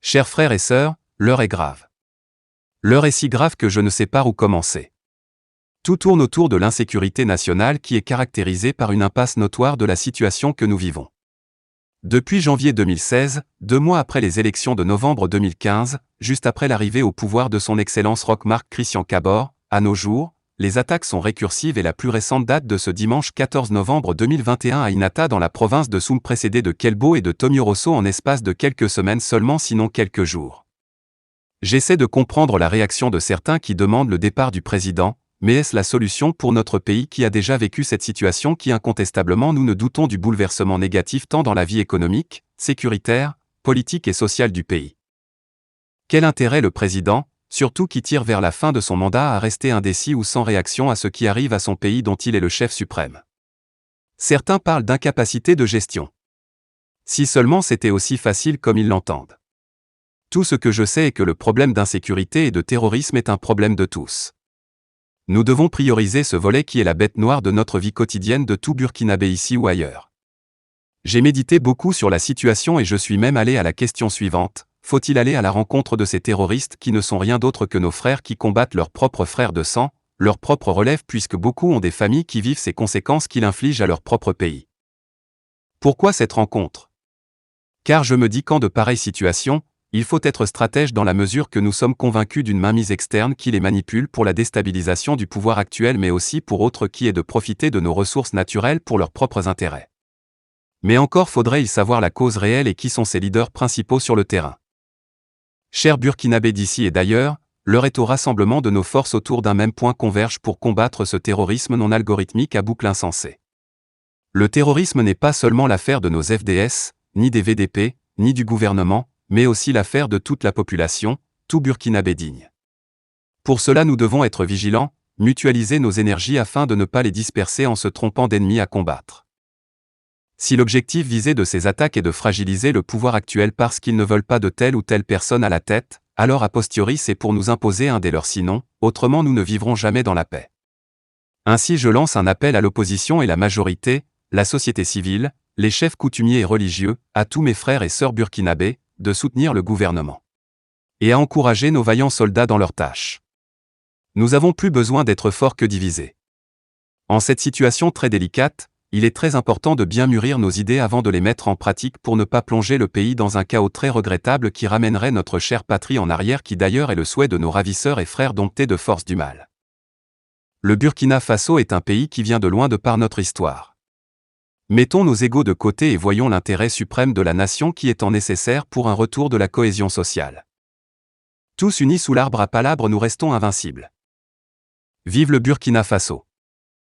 Chers frères et sœurs, l'heure est grave. L'heure est si grave que je ne sais pas où commencer. Tout tourne autour de l'insécurité nationale qui est caractérisée par une impasse notoire de la situation que nous vivons. Depuis janvier 2016, 2 mois après les élections de novembre 2015, juste après l'arrivée au pouvoir de son Excellence Roch-Marc Christian Kabore, à nos jours, les attaques sont récursives et la plus récente date de ce dimanche 14 novembre 2021 à Inata dans la province de Soum précédée de Kelbo et de Tomyorosso en espace de quelques semaines seulement sinon quelques jours. J'essaie de comprendre la réaction de certains qui demandent le départ du président, mais est-ce la solution pour notre pays qui a déjà vécu cette situation qui incontestablement nous ne doutons du bouleversement négatif tant dans la vie économique, sécuritaire, politique et sociale du pays. Quel intérêt le président, surtout qui tire vers la fin de son mandat à rester indécis ou sans réaction à ce qui arrive à son pays dont il est le chef suprême? Certains parlent d'incapacité de gestion. Si seulement c'était aussi facile comme ils l'entendent. Tout ce que je sais est que le problème d'insécurité et de terrorisme est un problème de tous. Nous devons prioriser ce volet qui est la bête noire de notre vie quotidienne de tout Burkinabé ici ou ailleurs. J'ai médité beaucoup sur la situation et je suis même allé à la question suivante. Faut-il aller à la rencontre de ces terroristes qui ne sont rien d'autre que nos frères qui combattent leurs propres frères de sang, leur propre relève puisque beaucoup ont des familles qui vivent ces conséquences qu'ils infligent à leur propre pays. Pourquoi cette rencontre? Car je me dis qu'en de pareilles situations, il faut être stratège dans la mesure que nous sommes convaincus d'une mainmise externe qui les manipule pour la déstabilisation du pouvoir actuel mais aussi pour autre qui est de profiter de nos ressources naturelles pour leurs propres intérêts. Mais encore faudrait-il savoir la cause réelle et qui sont ces leaders principaux sur le terrain. Chers Burkinabés d'ici et d'ailleurs, l'heure est au rassemblement de nos forces autour d'un même point converge pour combattre ce terrorisme non algorithmique à boucle insensée. Le terrorisme n'est pas seulement l'affaire de nos FDS, ni des VDP, ni du gouvernement, mais aussi l'affaire de toute la population, tout Burkinabé digne. Pour cela nous devons être vigilants, mutualiser nos énergies afin de ne pas les disperser en se trompant d'ennemis à combattre. Si l'objectif visé de ces attaques est de fragiliser le pouvoir actuel parce qu'ils ne veulent pas de telle ou telle personne à la tête, alors a posteriori c'est pour nous imposer un des leurs sinon, autrement nous ne vivrons jamais dans la paix. Ainsi je lance un appel à l'opposition et la majorité, la société civile, les chefs coutumiers et religieux, à tous mes frères et sœurs burkinabés, de soutenir le gouvernement. Et à encourager nos vaillants soldats dans leurs tâches. Nous avons plus besoin d'être forts que divisés. En cette situation très délicate, il est très important de bien mûrir nos idées avant de les mettre en pratique pour ne pas plonger le pays dans un chaos très regrettable qui ramènerait notre chère patrie en arrière qui d'ailleurs est le souhait de nos ravisseurs et frères domptés de force du mal. Le Burkina Faso est un pays qui vient de loin de par notre histoire. Mettons nos égos de côté et voyons l'intérêt suprême de la nation qui est tant nécessaire pour un retour de la cohésion sociale. Tous unis sous l'arbre à palabres nous restons invincibles. Vive le Burkina Faso!